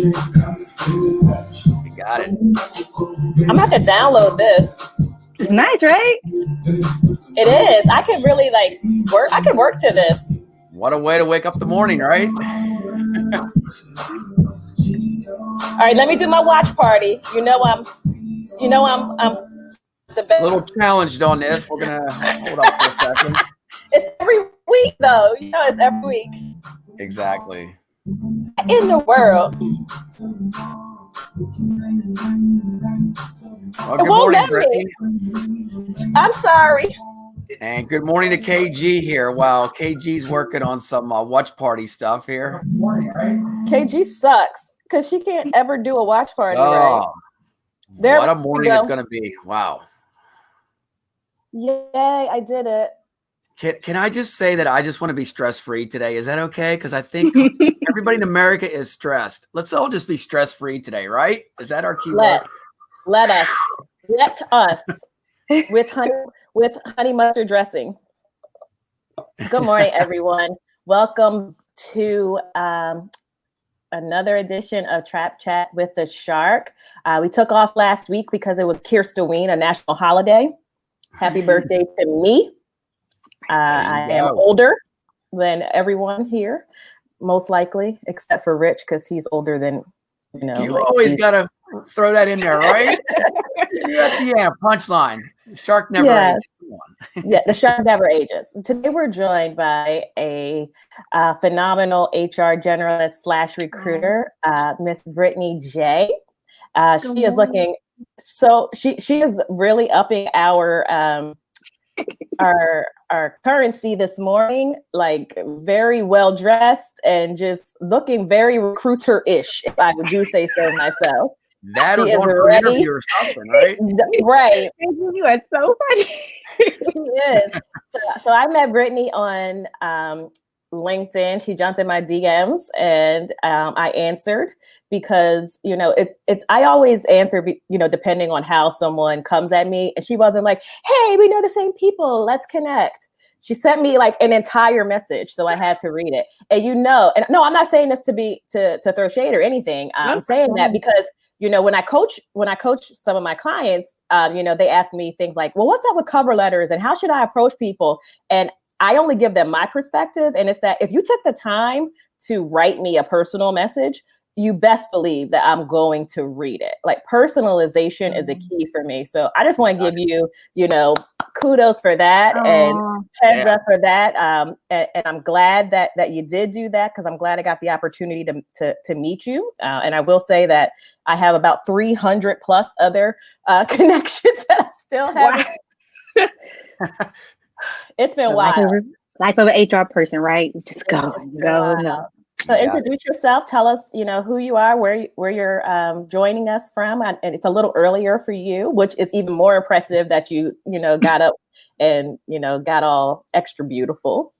You got it. I'm gonna have to download this. It's nice, right? It is. I could really work. I could work to this. What a way to wake up the morning, right? All right, let me do my watch party. I'm the best. A little challenged on this. We're gonna hold up for a second. It's every week, though. It's every week. Exactly. In the world. Well, good morning, Brittany. I'm sorry. And good morning to KG here. Wow, KG's working on some watch party stuff here. KG sucks because she can't ever do a watch party, right? What a morning it's going to be. Wow. Yay, I did it. Can I just say that I just want to be stress-free today? Is that okay? Because I think everybody in America is stressed. Let's all just be stress-free today, right? Is that our key word? Let us with honey mustard dressing. Good morning, everyone. Welcome to another edition of Trap Chat with the Shark. We took off last week because it was Kirstoween, a national holiday. Happy birthday to me. I am older than everyone here, most likely, except for Rich, because he's older than, You always got to throw that in there, right? Yeah, punchline. Shark never ages. Yeah, the shark never ages. Today we're joined by a phenomenal HR generalist / recruiter, Miss Brittany Jaye. She is looking she is really upping our currency this morning, like very well dressed and just looking very recruiter-ish, if I do say so myself. That or going for an interview or something, right? Right. You are so funny. She is. So I met Brittany on LinkedIn. She jumped in my DMs and I answered because, I always answer, depending on how someone comes at me. And she wasn't like, hey, we know the same people, let's connect. She sent me like an entire message. So I had to read it. And no, I'm not saying this to throw shade or anything. I'm saying that because, when I coach some of my clients, they ask me things like, well, what's up with cover letters and how should I approach people? And I only give them my perspective. And it's that if you took the time to write me a personal message, you best believe that I'm going to read it. Like personalization is a key for me. So I just want to give you, kudos for that and heads up for that. And I'm glad that you did do that because I'm glad I got the opportunity to meet you. And I will say that I have about 300 plus other connections that I still have. Wow. It's been wild. Life of an HR person, right? Just go. No. So introduce yourself. Tell us, who you are, where you're joining us from, and it's a little earlier for you, which is even more impressive that you got up and got all extra beautiful.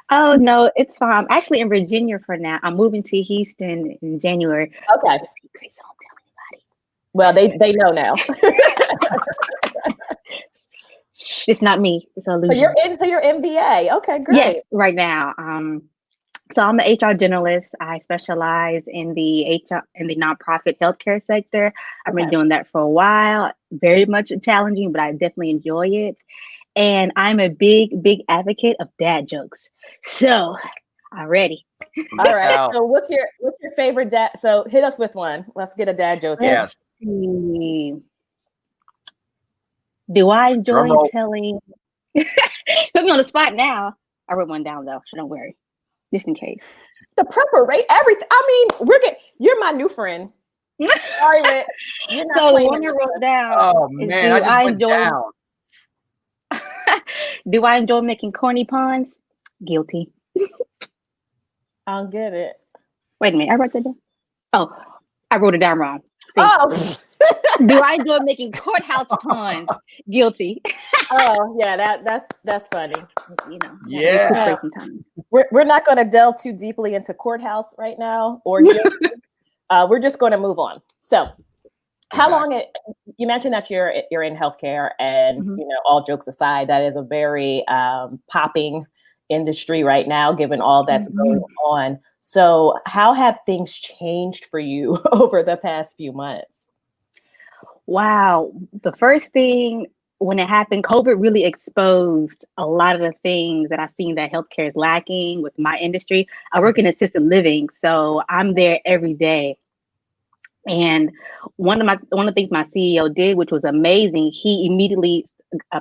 Oh no, it's fine. I'm actually in Virginia for now. I'm moving to Houston in January. Okay. It's a secret, so don't tell anybody. Well, they know now. It's not me. It's an illusion. So you're MBA. Okay, great. Yes, right now. So I'm an HR generalist. I specialize in the nonprofit healthcare sector. I've been doing that for a while. Very much challenging, but I definitely enjoy it. And I'm a big, big advocate of dad jokes. So I'm ready. All right. So what's your favorite dad? So hit us with one. Let's get a dad joke. Yes. Do I enjoy telling? Put me on the spot now. I wrote one down though, so don't worry. Just in case. The preparation, everything. I mean, you're my new friend. Sorry, Whit. You're not so playing when I wrote down. Oh man, I just went down. Do I enjoy making corny puns? Guilty. I don't get it. Wait a minute, I wrote that down. Oh, I wrote it down wrong. See? Oh. Do I enjoy making courthouse puns? Guilty. Oh yeah, that's funny. Yeah. We're not going to delve too deeply into courthouse right now, or we're just going to move on. So, how long? You mentioned that you're in healthcare, and all jokes aside, that is a very popping industry right now, given all that's going on. So how have things changed for you over the past few months? Wow. The first thing when it happened, COVID really exposed a lot of the things that I've seen that healthcare is lacking with my industry. I work in assisted living, so I'm there every day. And one of the things my CEO did, which was amazing, he immediately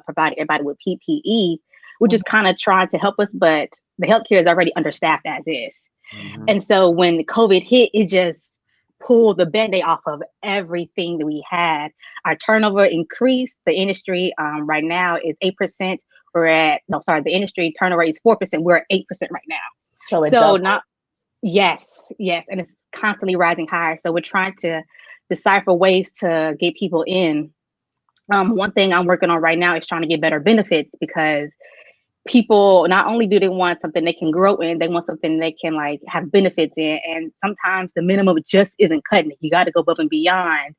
provided everybody with PPE, which is kind of trying to help us, but the healthcare is already understaffed as is. Mhm. And so when COVID hit, it just pulled the band-aid off of everything that we had. Our turnover increased. The industry right now is 8%. The industry turnover is 4%. We're at 8% right now. So it So doubled. not Yes, yes, and it's constantly rising higher. So we're trying to decipher ways to get people in. One thing I'm working on right now is trying to get better benefits because people not only do they want something they can grow in, they want something they can like have benefits in. And sometimes the minimum just isn't cutting it. You got to go above and beyond.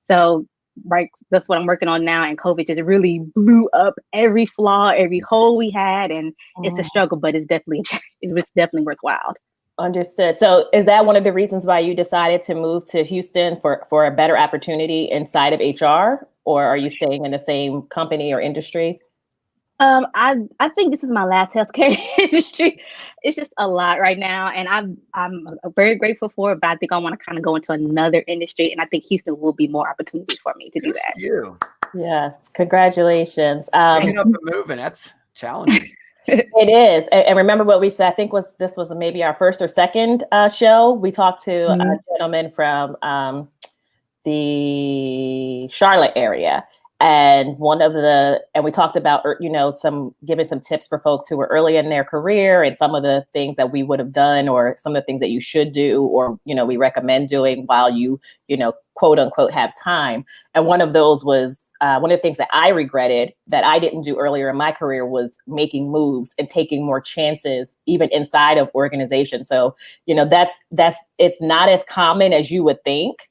So right, that's what I'm working on now. And COVID just really blew up every flaw, every hole we had, and it's a struggle, but it's definitely worthwhile. Understood. So is that one of the reasons why you decided to move to Houston for a better opportunity inside of HR, or are you staying in the same company or industry? I think this is my last healthcare industry. It's just a lot right now, and I'm very grateful for it. But I think I want to kind of go into another industry, and I think Houston will be more opportunities for me to do Good that. for you. Yes. Congratulations. Picking up and moving, that's challenging. It is. And remember what we said, I think this was maybe our first or second show. We talked to a gentleman from the Charlotte area. And we talked about, giving some tips for folks who were early in their career and some of the things that we would have done or some of the things that you should do or, we recommend doing while you, quote unquote, have time. And one of those was one of the things that I regretted that I didn't do earlier in my career was making moves and taking more chances, even inside of organizations. So, it's not as common as you would think.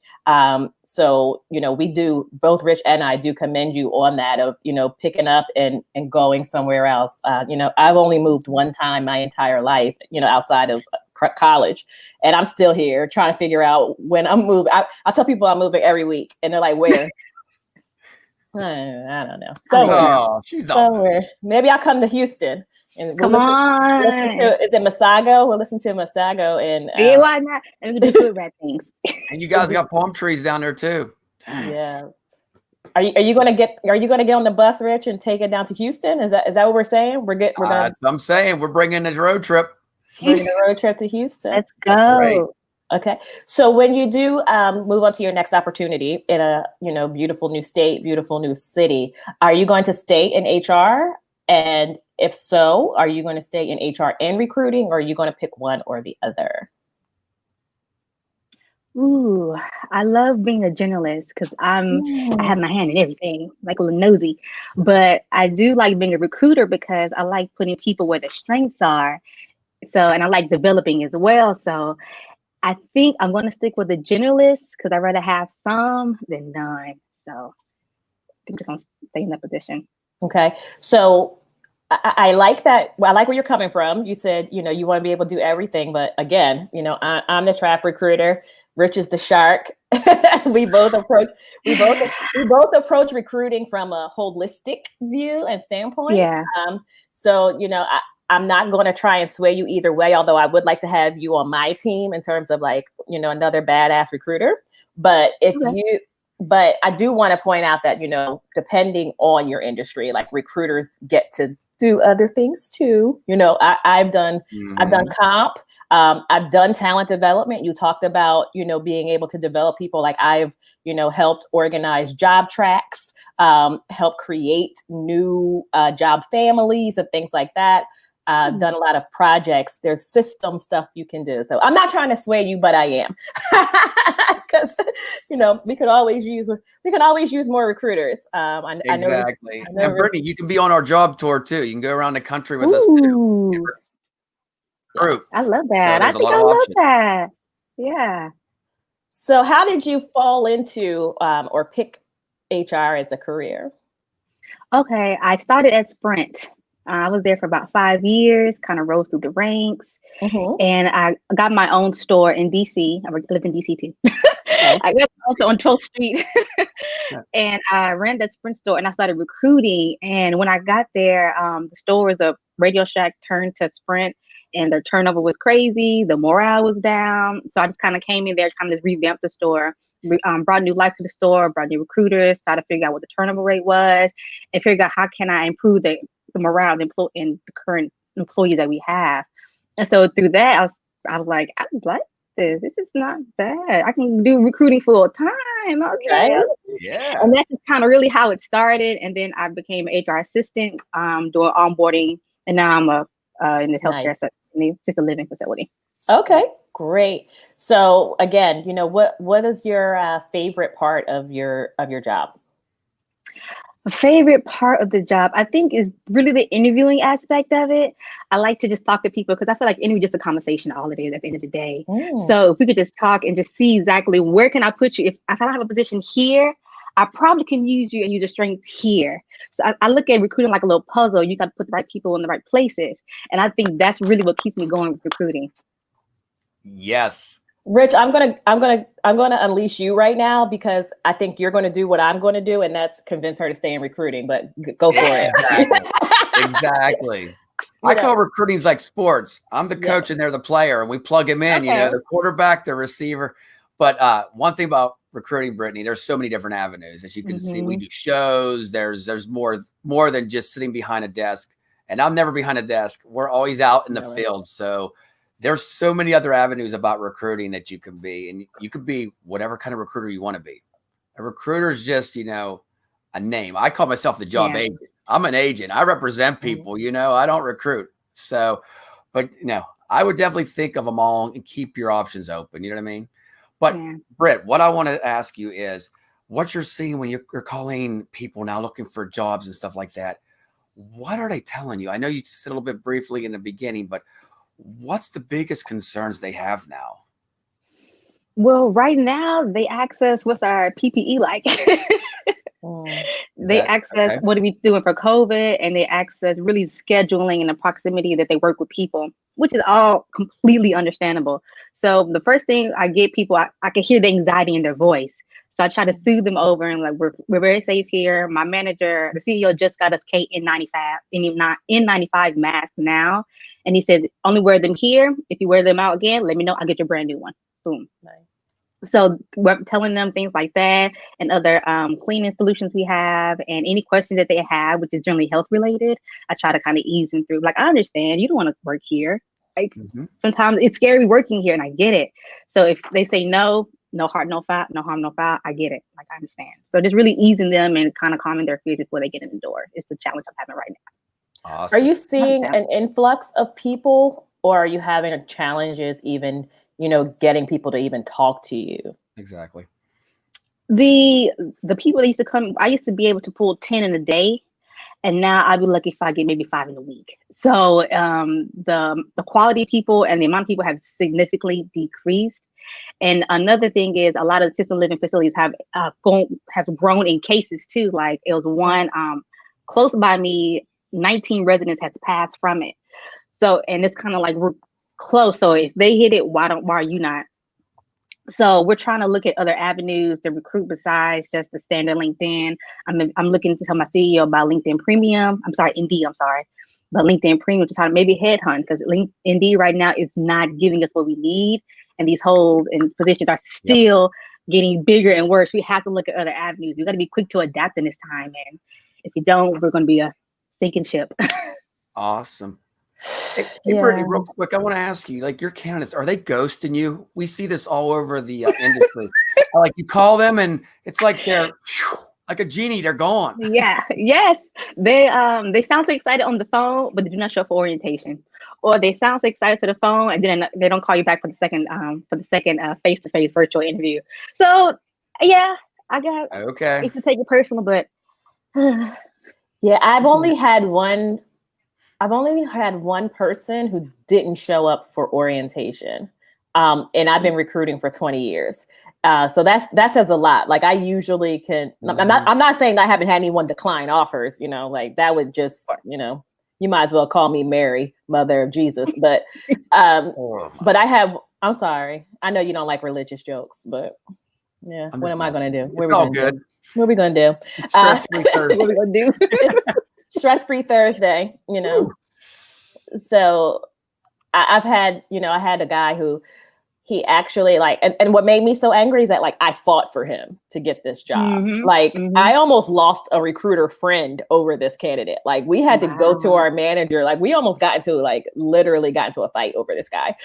So, we do, both Rich and I do commend you on that of, picking up and going somewhere else. I've only moved one time my entire life, outside of college, and I'm still here trying to figure out when I'm moving. I tell people I'm moving every week and they're like, where? I don't know. Somewhere. She's somewhere. Maybe I'll come to Houston. And Come on. Is it Masago? We'll listen to Masago and why not? And we can do good red things. And you guys got palm trees down there too. Yes. Are you gonna get on the bus, Rich, and take it down to Houston? Is that what we're saying? That's what I'm saying. We're bringing a road trip. Bringing a road trip to Houston. Let's go. Right. Okay. So when you do move on to your next opportunity in a beautiful new state, beautiful new city, are you going to stay in HR? And if so, are you going to stay in HR and recruiting, or are you going to pick one or the other? Ooh, I love being a journalist because I have my hand in everything, like a little nosy. But I do like being a recruiter because I like putting people where their strengths are. So, and I like developing as well. So I think I'm going to stick with the generalist because I'd rather have some than none. So I think I'm going to stay in that position. Okay. So I like that. Well, I like where you're coming from. You said, you want to be able to do everything. But again, I'm the trap recruiter. Rich is the shark. we both approach recruiting from a holistic view and standpoint. Yeah. So, I'm not going to try and sway you either way, although I would like to have you on my team in terms of another badass recruiter. But but I do want to point out that, depending on your industry, like recruiters get to do other things too. I've done comp. I've done talent development. You talked about, being able to develop people. Like I've, helped organize job tracks, help create new job families and things like that. Done a lot of projects. There's system stuff you can do. So I'm not trying to sway you, but I am, because we could always use more recruiters. Exactly. I know Brittany, you can be on our job tour too. You can go around the country with us too. Group. I love that. So I think I love that. Yeah. So how did you fall into or pick HR as a career? Okay, I started at Sprint. I was there for about 5 years, kind of rose through the ranks. Mm-hmm. And I got my own store in DC. I live in DC too. Okay. I got also on 12th Street. Yeah. And I ran that Sprint store and I started recruiting. And when I got there, the store was a Radio Shack turned to Sprint, and their turnover was crazy. The morale was down. So I just kind of came in there, just kind of revamped the store, brought new life to the store, brought new recruiters, tried to figure out what the turnover rate was, and figure out how can I improve the morale of in the current employees that we have. And so through that, I was like, I like this. This is not bad. I can do recruiting full time. Okay. Right. Yeah. And that's just kind of really how it started. And then I became an HR assistant, doing onboarding, and now I'm in the healthcare Nice. sector, in the assisted living facility. Okay, great. So again, what is your favorite part of your job? My favorite part of the job, I think, is really the interviewing aspect of it. I like to just talk to people because I feel like interview is just a conversation all it is at the end of the day. So if we could just talk and just see exactly where can I put you. If I don't have a position here, I probably can use you and use your strength here. So I look at recruiting like a little puzzle. You got to put the right people in the right places. And I think that's really what keeps me going with recruiting. Yes. Rich, I'm gonna unleash you right now because I think you're gonna do what I'm gonna do, and that's convince her to stay in recruiting. But go for it. Exactly. I call recruiting's like sports. I'm the coach and they're the player, and we plug them in. Okay. The quarterback, the receiver. But one thing about recruiting, Brittany, there's so many different avenues. As you can see, we do shows. There's more than just sitting behind a desk. And I'm never behind a desk. We're always out in the field. So there's so many other avenues about recruiting that you can be, and you could be whatever kind of recruiter you want to be. A recruiter is just, a name. I call myself the job agent. I'm an agent. I represent people, I don't recruit. So, but I would definitely think of them all and keep your options open. You know what I mean? But Britt, what I want to ask you is what you're seeing when you're calling people now looking for jobs and stuff like that. What are they telling you? I know you said a little bit briefly in the beginning, but what's the biggest concerns they have now? Well, right now they ask us what's our PPE like. They ask us what are we doing for COVID, and they ask us really scheduling and the proximity that they work with people, which is all completely understandable. So the first thing I get people, I can hear the anxiety in their voice. So I try to soothe them over and like, we're very safe here. My manager, the CEO, just got us N95 masks now. And he said, only wear them here. If you wear them out again, let me know. I'll get your brand new one. Boom. Nice. So we're telling them things like that and other cleaning solutions we have, and any questions that they have, which is generally health related, I try to kind of ease them through. Like, I understand you don't want to work here. Like sometimes it's scary working here, and I get it. So if they say no heart, no foul, no harm, no foul, I get it. Like, I understand. So just really easing them and kind of calming their fears before they get in the door is the challenge I'm having right now. Awesome. Are you seeing an influx of people, or are you having challenges even, getting people to even talk to you? Exactly. The people that used to come, I used to be able to pull 10 in a day, and now I'd be lucky if I get maybe 5 in a week. So the quality of people and the amount of people have significantly decreased. And another thing is a lot of assisted living facilities have grown in cases too. Like it was one close by me, 19 residents has passed from it. So, and it's kind of like we're close. So if they hit it, why are you not? So we're trying to look at other avenues to recruit besides just the standard LinkedIn. I'm looking to tell my CEO about LinkedIn Premium. Indeed. But LinkedIn Premium, just how to maybe headhunt, because Indeed right now is not giving us what we need. And these holes and positions are still getting bigger and worse. We have to look at other avenues. We got to be quick to adapt in this time. And if you don't, we're going to be a sinking ship. Awesome. Hey, Brittany, real quick, I want to ask you, like your candidates, are they ghosting you? We see this all over the industry. Like you call them and it's like they're like a genie, they're gone. Yes. They sound so excited on the phone, but they do not show up for orientation. Or they sound so excited to the phone and then they don't call you back for the second face-to-face virtual interview. So I got it's to take it personal, but I've only had one person who didn't show up for orientation. And I've been recruiting for 20 years. So that says a lot. Like I usually can, I'm not saying I haven't had anyone decline offers, like that would just, you might as well call me Mary, Mother of Jesus. But I'm sorry. I know you don't like religious jokes, but yeah, what am I going to do? What are we going to do? Stress-free Thursday. What are we going to do? Stress-free Thursday, So I had a guy who he actually and what made me so angry is that I fought for him to get this job. I almost lost a recruiter friend over this candidate. We had to go to our manager. We almost literally got into a fight over this guy.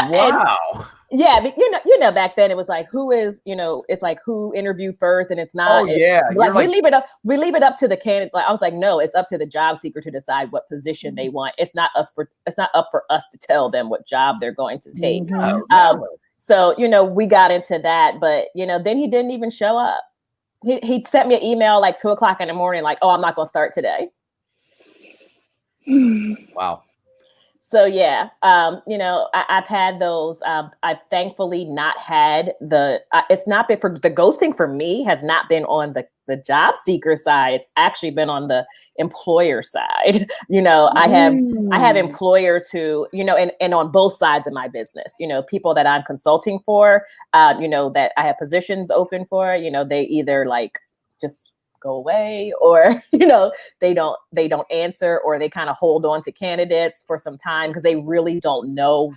Wow. Yeah, but back then it was who is, it's who interviewed first, and it's not. Oh yeah, we leave it up. We leave it up to the candidate. I was no, it's up to the job seeker to decide what position they want. It's not up for us to tell them what job they're going to take. So we got into that, but then he didn't even show up. He sent me an email 2:00 in the morning, oh, I'm not going to start today. Wow. So yeah, I've had those. I've thankfully not had it's not been for the ghosting for me has not been on the job seeker side. It's actually been on the employer side. I have employers who, and on both sides of my business, people that I'm consulting for, that I have positions open for, they either just go away, or they don't answer, or they kind of hold on to candidates for some time because they really don't know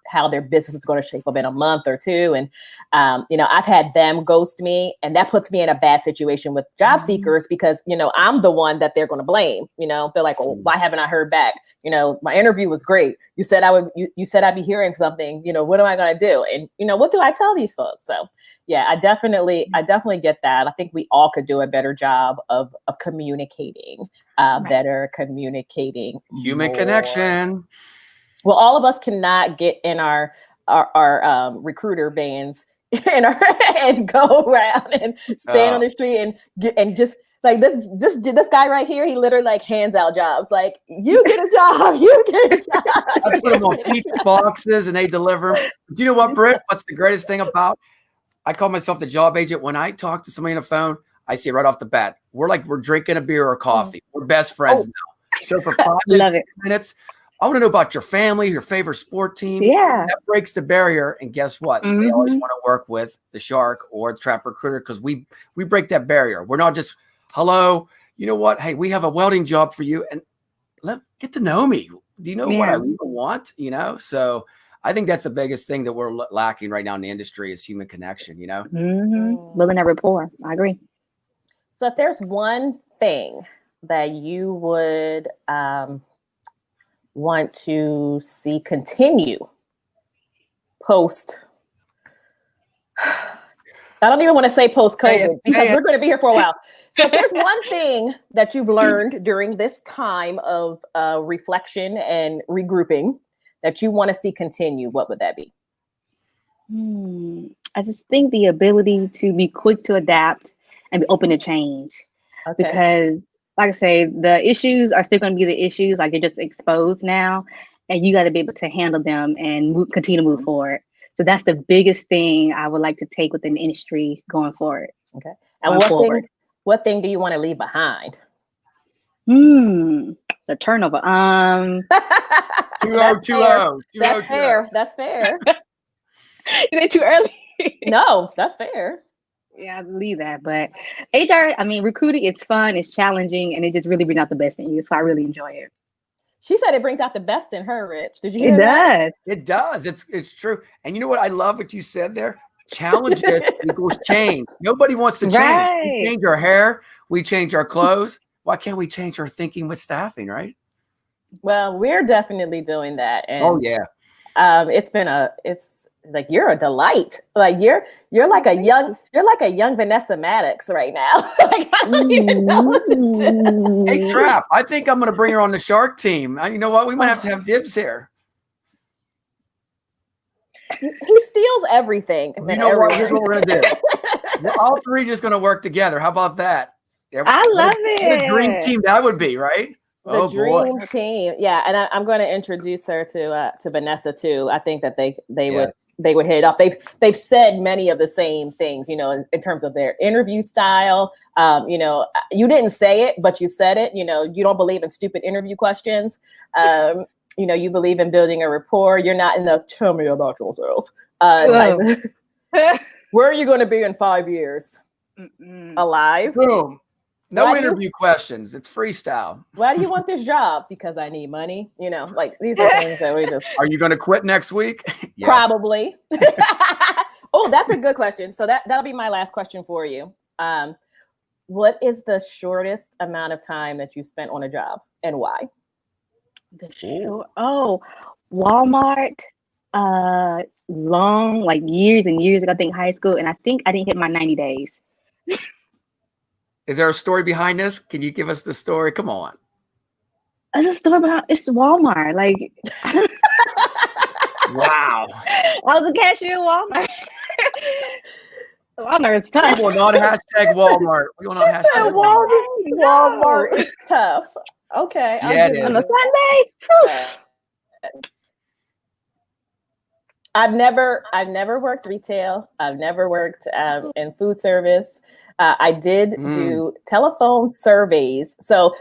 how their business is going to shape up in a month or two. And I've had them ghost me, and that puts me in a bad situation with job seekers because I'm the one that they're going to blame. They're like, well, why haven't I heard back? My interview was great. You said you said I'd be hearing something. What am I going to do? And what do I tell these folks? So yeah, I definitely get that. I think we all could do a better job of communicating, better communicating, human connection. Well, all of us cannot get in our recruiter bands and go around and stand on the street and just this guy right here. He literally hands out jobs. You get a job, you get a job. I put them on pizza boxes and they deliver. Do you know what, Britt? What's the greatest thing about? I call myself the job agent. When I talk to somebody on the phone, I say right off the bat, we're drinking a beer or coffee. We're best friends now. So for 5 minutes. I want to know about your family, your favorite sport team. Yeah. That breaks the barrier. And guess what? They always want to work with the Shark or the Trap Recruiter because we break that barrier. We're not just, hello, you know what? Hey, we have a welding job for you. And get to know me. Do you know what I really want? So I think that's the biggest thing that we're lacking right now in the industry is human connection, Building that rapport. I agree. So if there's one thing that you would want to see continue post, I don't even want to say post-COVID because we're going to be here for a while. So if there's one thing that you've learned during this time of reflection and regrouping that you want to see continue, what would that be? I just think the ability to be quick to adapt and be open to change. Okay. Because like I say, the issues are still going to be the issues. They're just exposed now, and you got to be able to handle them and continue to move forward. So that's the biggest thing I would like to take within the industry going forward. Okay. And what thing do you want to leave behind? The turnover. 2020. That's fair. That's fair. Is it too early? No, that's fair. Yeah, I believe that. But HR, recruiting, it's fun, it's challenging, and it just really brings out the best in you. So I really enjoy it. She said it brings out the best in her, Rich. Did you hear that? It does. It's true. And you know what? I love what you said there. Challenges equals change. Nobody wants to change. Right. We change our hair. We change our clothes. Why can't we change our thinking with staffing, right? Well, we're definitely doing that. And, oh, yeah. It's you're a delight. You're like a young Vanessa Maddox right now. I don't even know what to do. Hey, Trap, I think I'm going to bring her on the Shark team. You know what? We might have to have dibs here. He steals everything. You know what? Here's what we're going to do. We're all three just going to work together. How about that? I love it. What a dream team that would be, right? The dream team. Yeah. And I'm going to introduce her to Vanessa too. I think that they would they would hit it off. They've said many of the same things, you know, in terms of their interview style. You know, you didn't say it, but you said it. You know, you don't believe in stupid interview questions. You know, you believe in building a rapport. You're not in the "tell me about yourself" type. Where are you going to be in 5 years? Alive. Boom. No interview questions. It's freestyle. Why do you want this job? Because I need money. You know, like these are things that we just. Are you going to quit next week? Yes. Probably. Oh, that's a good question. So that'll be my last question for you. What is the shortest amount of time that you spent on a job and why? Walmart. Long, like years and years ago, I think high school, and I think I didn't hit my 90 days. Is there a story behind this? Can you give us the story? Come on. There's a story about it's Walmart. Like, wow. I was a cashier at Walmart. Walmart is tough. We will not hashtag Walmart. We will not hashtag Walmart. Walmart is tough. Okay. Yeah, on a Sunday. I've never worked retail. I've never worked in food service. I did do telephone surveys. So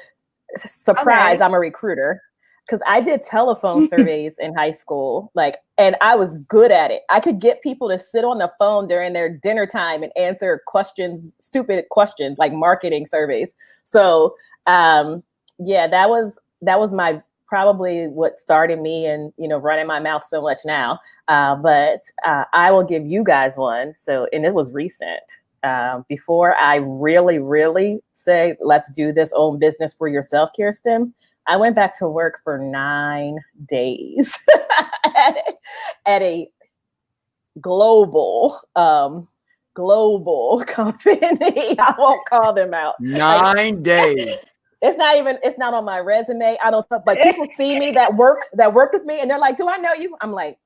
surprise, I'm a recruiter because I did telephone surveys in high school. Like, and I was good at it. I could get people to sit on the phone during their dinner time and answer questions, stupid questions like marketing surveys. So yeah, that was my probably what started me and, you know, running my mouth so much now. But I will give you guys one. So, and it was recent. Before I really say, let's do this own business for yourself, Kirsten, I went back to work for 9 days at a global company. I won't call them out. 9 days. It's not on my resume. I don't, but people see me that worked with me and they're like, do I know you? I'm like,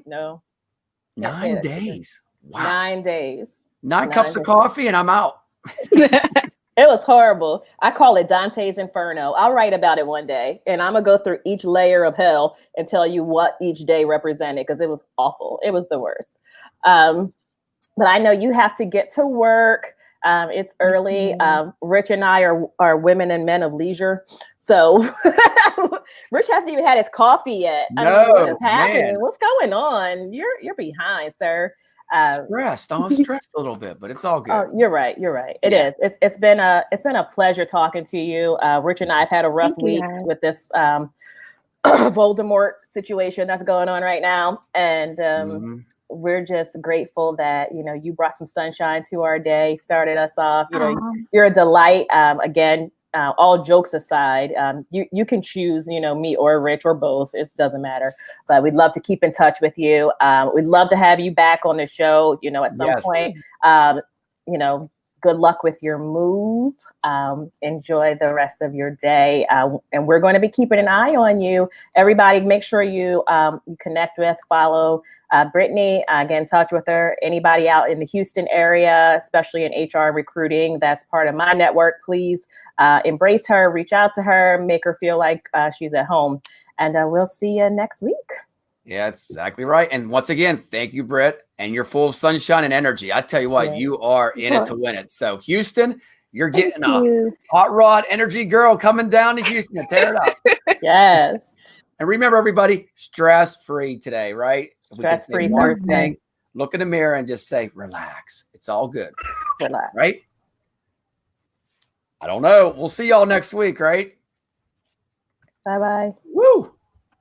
no. 9 days. Wow. 9 days. 9 cups of coffee and I'm out. It was horrible. I call it Dante's Inferno. I'll write about it one day and I'm going to go through each layer of hell and tell you what each day represented because it was awful. It was the worst. But I know you have to get to work. It's early. Rich and I are women and men of leisure. So Rich hasn't even had his coffee yet. I don't know what is happening. Man. What's going on? You're behind, sir. Stressed. I'm stressed a little bit, but it's all good. Oh, you're right. It is. It's been a pleasure talking to you. Rich and I have had a rough week with this Voldemort situation that's going on right now, and we're just grateful that, you know, you brought some sunshine to our day, started us off. You know, you're a delight. Again, all jokes aside, you can choose, you know, me or Rich or both. It doesn't matter. But we'd love to keep in touch with you. We'd love to have you back on the show, you know, at some point. You know, good luck with your move. Enjoy the rest of your day. And we're going to be keeping an eye on you. Everybody, make sure you connect with, follow Brittany, get in touch with her. Anybody out in the Houston area, especially in HR recruiting, that's part of my network. Please embrace her, reach out to her, make her feel like she's at home. And we'll see you next week. Yeah, that's exactly right. And once again, thank you, Britt. And you're full of sunshine and energy. I tell you what, you are in it to win it. So Houston, you're getting a hot rod energy girl coming down to Houston to tear it up. Yes. And remember, everybody, stress-free today, right? Stress-free Thursday. Look in the mirror and just say, relax. It's all good. Relax. Right? I don't know. We'll see y'all next week, right? Bye-bye. Woo!